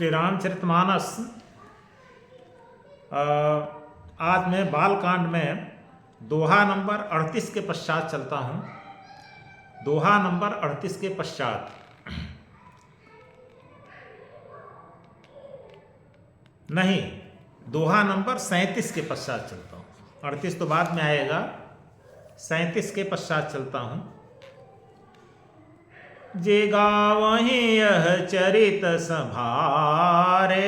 श्री रामचरितमानस। आज मैं बालकांड में दोहा नंबर 38 के पश्चात चलता हूँ। दोहा नंबर 38 के पश्चात नहीं, दोहा नंबर 37 के पश्चात चलता हूँ। 38 तो बाद में आएगा, 37 के पश्चात चलता हूँ। जे गावहि यह चरित संभारे,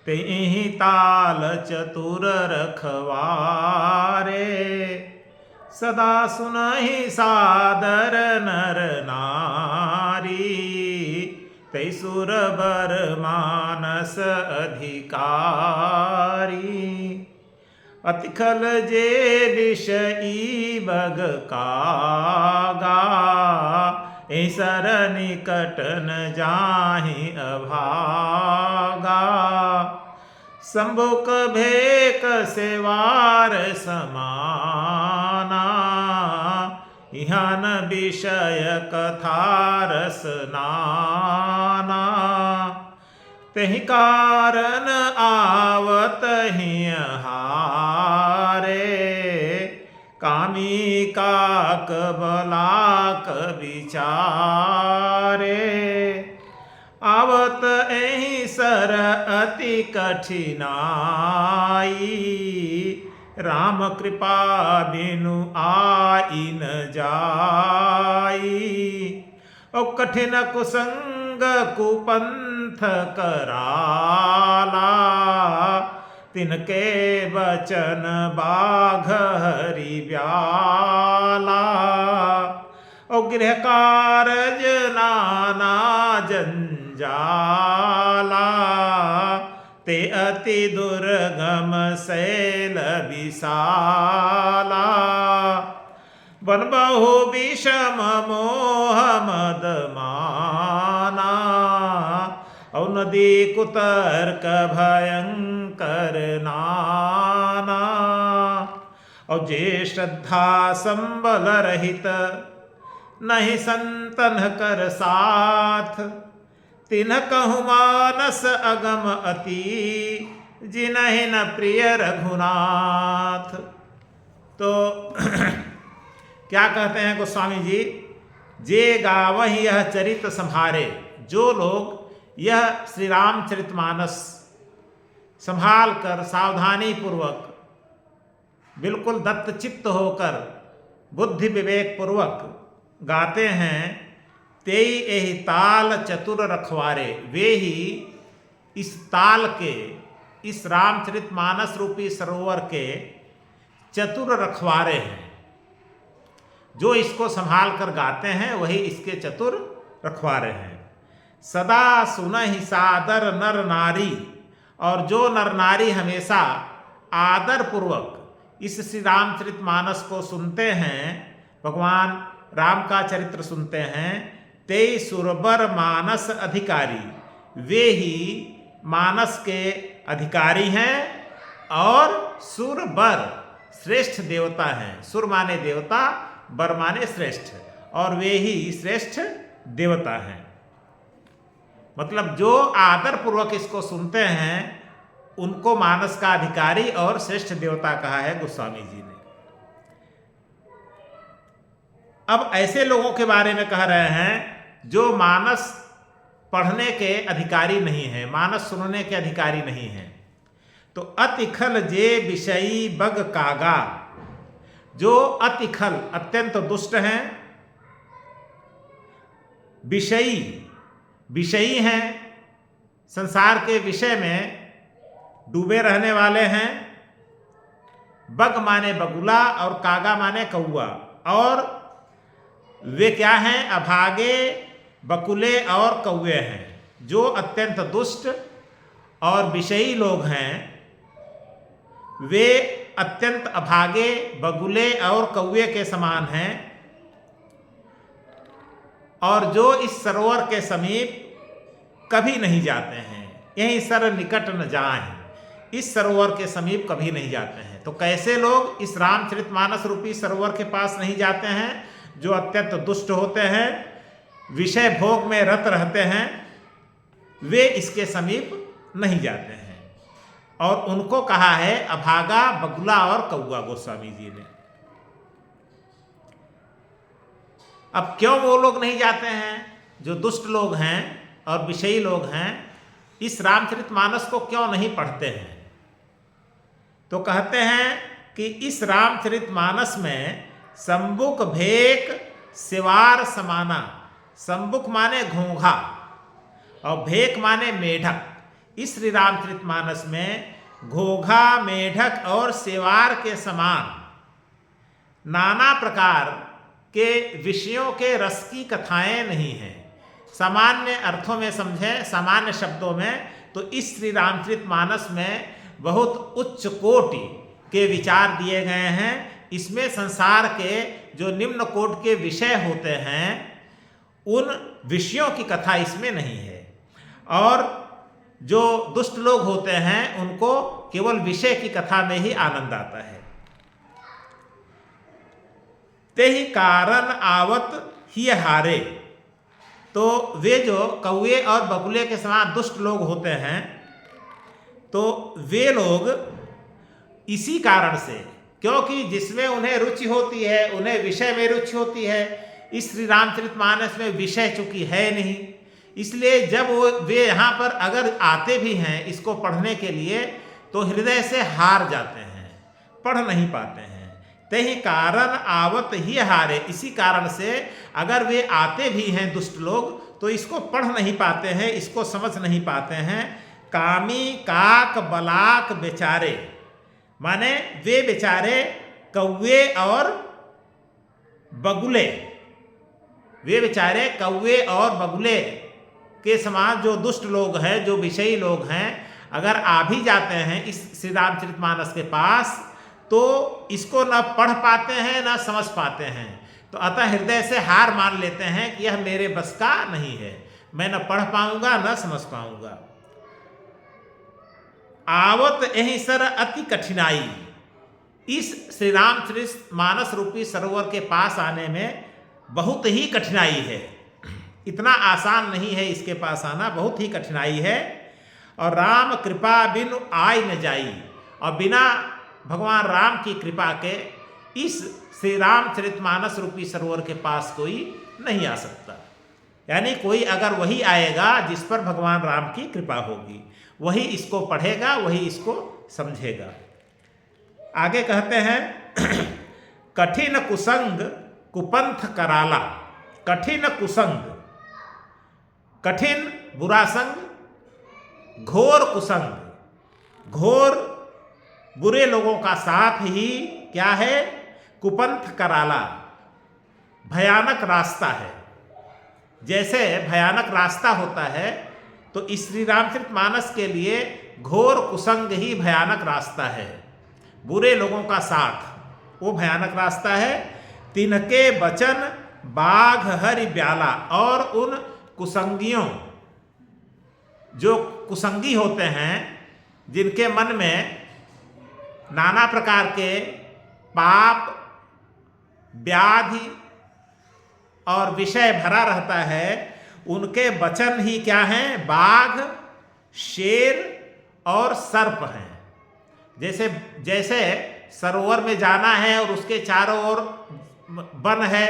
तेहि ताल चतुर रखवारे। सदा सुनहि सादर नर नारी, तै सुर बर मानस अधिकारी। अतिखल जे विषयी बग कागा, ऐसर निकट न जाहि अभागा। संभुक भेक सेवार समाना, यहाँ न विषय कथा रस नाना। तहि कारण आवत ही हारे, कामी काक बलाक विचारे। आवत एहि सर अति कठिनाई, राम कृपा बिनु आई न जाई। ओ कठिन कुसंग कुपंथ कराला, तिनके बचन बाघ हरि ब्याला। ओ गृह कारज नाना जंजाला, ते अति दुर्गम शैल विशाला। वन बहु विषम मोह मद माना, औ नदी कुतर्क भयंकर नाना। और जे श्रद्धा संबल रहित, नहीं संतन कर साथ। तिन्ह कहु मानस अगम अति, जिन्हि न प्रिय रघुनाथ। तो क्या कहते हैं गोस्वामी जी? जे गावहि यह चरित संभारे, जो लोग यह श्री रामचरितमानस संभाल कर सावधानी पूर्वक बिल्कुल दत्तचित्त होकर बुद्धि विवेक पूर्वक गाते हैं, तेई एहि ताल चतुर रखवारे। वे ही इस ताल के, इस रामचरितमानस रूपी सरोवर के चतुर रखवारे हैं। जो इसको संभाल कर गाते हैं वही इसके चतुर रखवारे हैं। सदा सुनहि सादर नर नारी, और जो नर नारी हमेशा आदर पूर्वक इस श्री रामचरितमानस को सुनते हैं, भगवान राम का चरित्र सुनते हैं, ते सुरबर मानस अधिकारी। वे ही मानस के अधिकारी हैं और सुरबर श्रेष्ठ देवता हैं। सुर माने देवता, बर माने श्रेष्ठ, और वे ही श्रेष्ठ देवता हैं। मतलब जो आदर पूर्वक इसको सुनते हैं उनको मानस का अधिकारी और श्रेष्ठ देवता कहा है गोस्वामी जी ने। अब ऐसे लोगों के बारे में कह रहे हैं जो मानस पढ़ने के अधिकारी नहीं है, मानस सुनने के अधिकारी नहीं है। तो अतिखल जे विषयी बग कागा, जो अतिखल अत्यंत दुष्ट हैं, विषयी विषयी हैं, संसार के विषय में डूबे रहने वाले हैं। बग माने बगुला और कागा माने कौआ। और वे क्या हैं? अभागे, बकुले और कौवे हैं। जो अत्यंत दुष्ट और विषयी लोग हैं, वे अत्यंत अभागे, बगुले और कौवे के समान हैं। और जो इस सरोवर के समीप कभी नहीं जाते हैं, यहीं सर निकट न जाएं, इस सरोवर के समीप कभी नहीं जाते हैं। तो कैसे लोग इस रामचरितमानस रूपी सरोवर के पास नहीं जाते हैं? जो अत्यंत दुष्ट होते हैं, विषय भोग में रत रहते हैं, वे इसके समीप नहीं जाते हैं। और उनको कहा है अभागा, बगुला और कौआ गोस्वामी जी ने। अब क्यों वो लोग नहीं जाते हैं, जो दुष्ट लोग हैं और विषयी लोग हैं, इस रामचरितमानस को क्यों नहीं पढ़ते हैं? तो कहते हैं कि इस रामचरितमानस में संबुक भेक सिवार समाना, संबुक माने घोंघा और भेक माने मेढक। इस श्री रामचरितमानस में घोंघा, मेढक और सिवार के समान नाना प्रकार के विषयों के रस की कथाएं नहीं हैं। सामान्य अर्थों में समझें, सामान्य शब्दों में, तो इस श्री रामचरितमानस में बहुत उच्च कोटि के विचार दिए गए हैं। इसमें संसार के जो निम्न कोटि के विषय होते हैं, उन विषयों की कथा इसमें नहीं है। और जो दुष्ट लोग होते हैं उनको केवल विषय की कथा में ही आनंद आता है। ते ही कारण आवत ही हारे, तो वे जो कौए और बगुले के समान दुष्ट लोग होते हैं, तो वे लोग इसी कारण से, क्योंकि जिसमें उन्हें रुचि होती है, उन्हें विषय में रुचि होती है, इस श्री रामचरितमानस में विषय चूंकि है नहीं, इसलिए जब वे यहाँ पर अगर आते भी हैं इसको पढ़ने के लिए, तो हृदय से हार जाते हैं, पढ़ नहीं पाते हैं। तही कारण आवत ही हारे, इसी कारण से अगर वे आते भी हैं दुष्ट लोग, तो इसको पढ़ नहीं पाते हैं, इसको समझ नहीं पाते हैं। कामी काक बलाक बेचारे, माने वे बेचारे कौवे और बगुले, वे बेचारे कौवे और बगुले के समान जो दुष्ट लोग हैं, जो विषयी लोग हैं, अगर आ भी जाते हैं इस श्री रामचरितमानस के पास, तो इसको न पढ़ पाते हैं न समझ पाते हैं। तो अतः हृदय से हार मान लेते हैं कि यह मेरे बस का नहीं है, मैं न पढ़ पाऊंगा न समझ पाऊंगा। आवत यही सर अति कठिनाई, इस श्री रामचरितमानस रूपी सरोवर के पास आने में बहुत ही कठिनाई है। इतना आसान नहीं है इसके पास आना, बहुत ही कठिनाई है। और राम कृपा बिन आय न जाई, और बिना भगवान राम की कृपा के इस श्री रामचरितमानस रूपी सरोवर के पास कोई नहीं आ सकता। यानी कोई अगर वही आएगा जिस पर भगवान राम की कृपा होगी, वही इसको पढ़ेगा, वही इसको समझेगा। आगे कहते हैं कठिन कुसंग कुपंथ कराला, कठिन कुसंग, कठिन बुरा संग, घोर कुसंग, घोर बुरे लोगों का साथ ही क्या है, कुपंथ कराला, भयानक रास्ता है। जैसे भयानक रास्ता होता है, तो इस श्री रामचरितमानस के लिए घोर कुसंग ही भयानक रास्ता है। बुरे लोगों का साथ वो भयानक रास्ता है। तिनके बचन बाघ हरि ब्याला, और उन कुसंगियों, जो कुसंगी होते हैं, जिनके मन में नाना प्रकार के पाप, व्याधि और विषय भरा रहता है, उनके वचन ही क्या हैं, बाघ, शेर और सर्प हैं। जैसे जैसे सरोवर में जाना है और उसके चारों ओर वन है,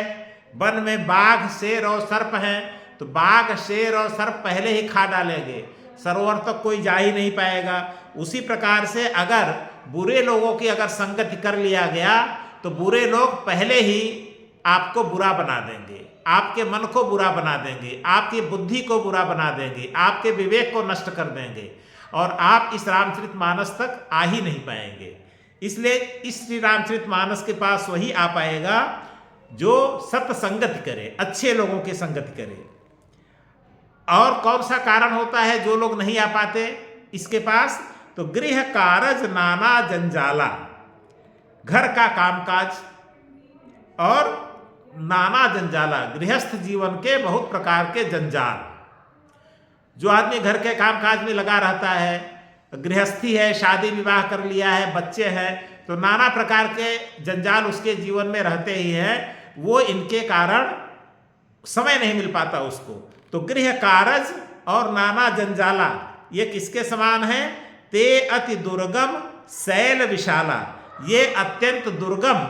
वन में बाघ, शेर और सर्प हैं, तो बाघ, शेर और सर्प पहले ही खा डालेंगे, सरोवर तक कोई जा ही नहीं पाएगा। उसी प्रकार से अगर बुरे लोगों की अगर संगति कर लिया गया, तो बुरे लोग पहले ही आपको बुरा बना देंगे, आपके मन को बुरा बना देंगे, आपकी बुद्धि को बुरा बना देंगे, आपके विवेक को नष्ट कर देंगे, और आप इस रामचरितमानस तक आ ही नहीं पाएंगे। इसलिए इस श्री रामचरितमानस के पास वही आ पाएगा जो सत्संगति करे, अच्छे लोगों की संगति करे। और कौन सा कारण होता है जो लोग नहीं आ पाते इसके पास, तो गृह कारज नाना जंजाला, घर का कामकाज और नाना जंजाला, गृहस्थ जीवन के बहुत प्रकार के जंजाल। जो आदमी घर के कामकाज में लगा रहता है, गृहस्थी है, शादी विवाह कर लिया है, बच्चे हैं, तो नाना प्रकार के जंजाल उसके जीवन में रहते ही हैं, वो इनके कारण समय नहीं मिल पाता उसको। तो गृह कारज और नाना जंजाला, ये किसके समान है? ते अति दुर्गम शैल विशाला, ये अत्यंत दुर्गम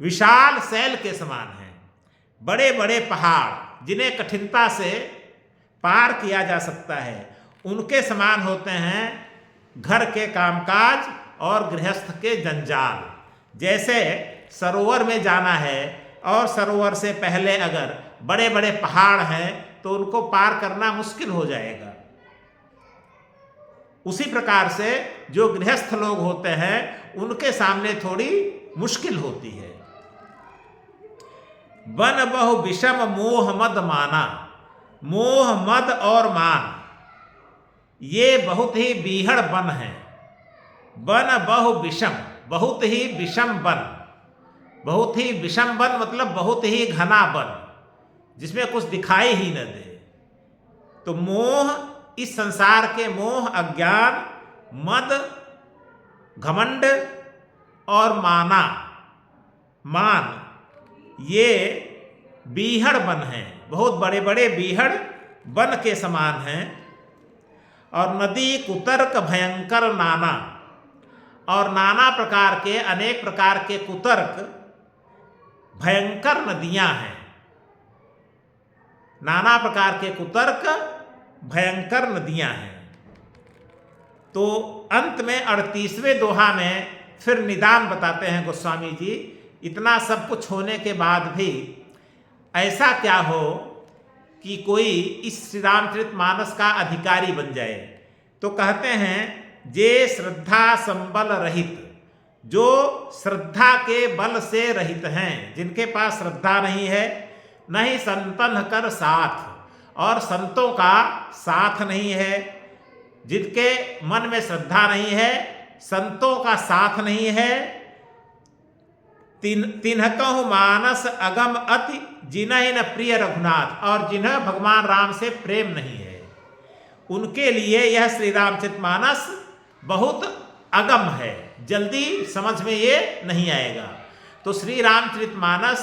विशाल शैल के समान है। बड़े बड़े पहाड़ जिन्हें कठिनता से पार किया जा सकता है, उनके समान होते हैं घर के कामकाज और गृहस्थ के जंजाल। जैसे सरोवर में जाना है और सरोवर से पहले अगर बड़े बड़े पहाड़ हैं तो उनको पार करना मुश्किल हो जाएगा। उसी प्रकार से जो गृहस्थ लोग होते हैं उनके सामने थोड़ी मुश्किल होती है। बन बहु विषम मोह मद माना, मोह मद और मान ये बहुत ही बीहड़ बन है। बन बहु विषम, बहुत ही विषम बन, बहुत ही विषम बन मतलब बहुत ही घना बन जिसमें कुछ दिखाई ही न दे। तो मोह, इस संसार के मोह, अज्ञान, मद, घमंड और माना, मान, ये बीहड़ बन हैं, बहुत बड़े बड़े बीहड़ बन के समान हैं। और नदी कुतर्क भयंकर नाना, और नाना प्रकार के, अनेक प्रकार के कुतर्क भयंकर नदियां हैं। नाना प्रकार के कुतर्क भयंकर नदियां हैं। तो अंत में 38वें दोहा में फिर निदान बताते हैं गोस्वामी जी। इतना सब कुछ होने के बाद भी ऐसा क्या हो कि कोई इस श्री रामचरितमानस का अधिकारी बन जाए। तो कहते हैं जे श्रद्धा संबल रहित, जो श्रद्धा के बल से रहित हैं, जिनके पास श्रद्धा नहीं है, नहीं संतन कर साथ, और संतों का साथ नहीं है, जिनके मन में श्रद्धा नहीं है, संतों का साथ नहीं है। तिन्हकहु मानस अगम अति, जिन्हें न प्रिय रघुनाथ, और जिन्हें भगवान राम से प्रेम नहीं है, उनके लिए यह श्री रामचरितमानस बहुत अगम है, जल्दी समझ में ये नहीं आएगा। तो श्री रामचरितमानस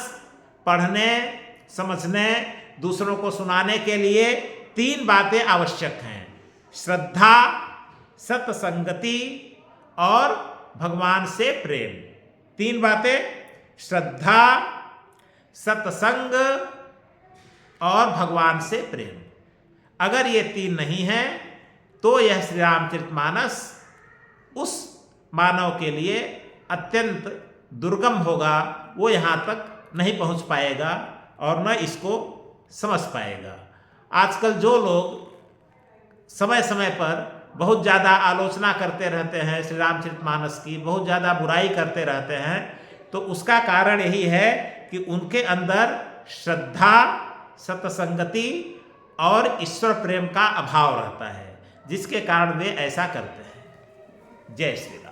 पढ़ने, समझने, दूसरों को सुनाने के लिए 3 बातें आवश्यक हैं: श्रद्धा, सत्संगति और भगवान से प्रेम। 3 बातें: श्रद्धा, सत्संग और भगवान से प्रेम। अगर ये 3 नहीं है तो यह श्री रामचरितमानस उस मानव के लिए अत्यंत दुर्गम होगा, वो यहाँ तक नहीं पहुँच पाएगा और न इसको समझ पाएगा। आजकल जो लोग समय समय पर बहुत ज़्यादा आलोचना करते रहते हैं श्री रामचरितमानस की, बहुत ज़्यादा बुराई करते रहते हैं, तो उसका कारण यही है कि उनके अंदर श्रद्धा, सत्संगति और ईश्वर प्रेम का अभाव रहता है, जिसके कारण वे ऐसा करते हैं। जय श्री राम।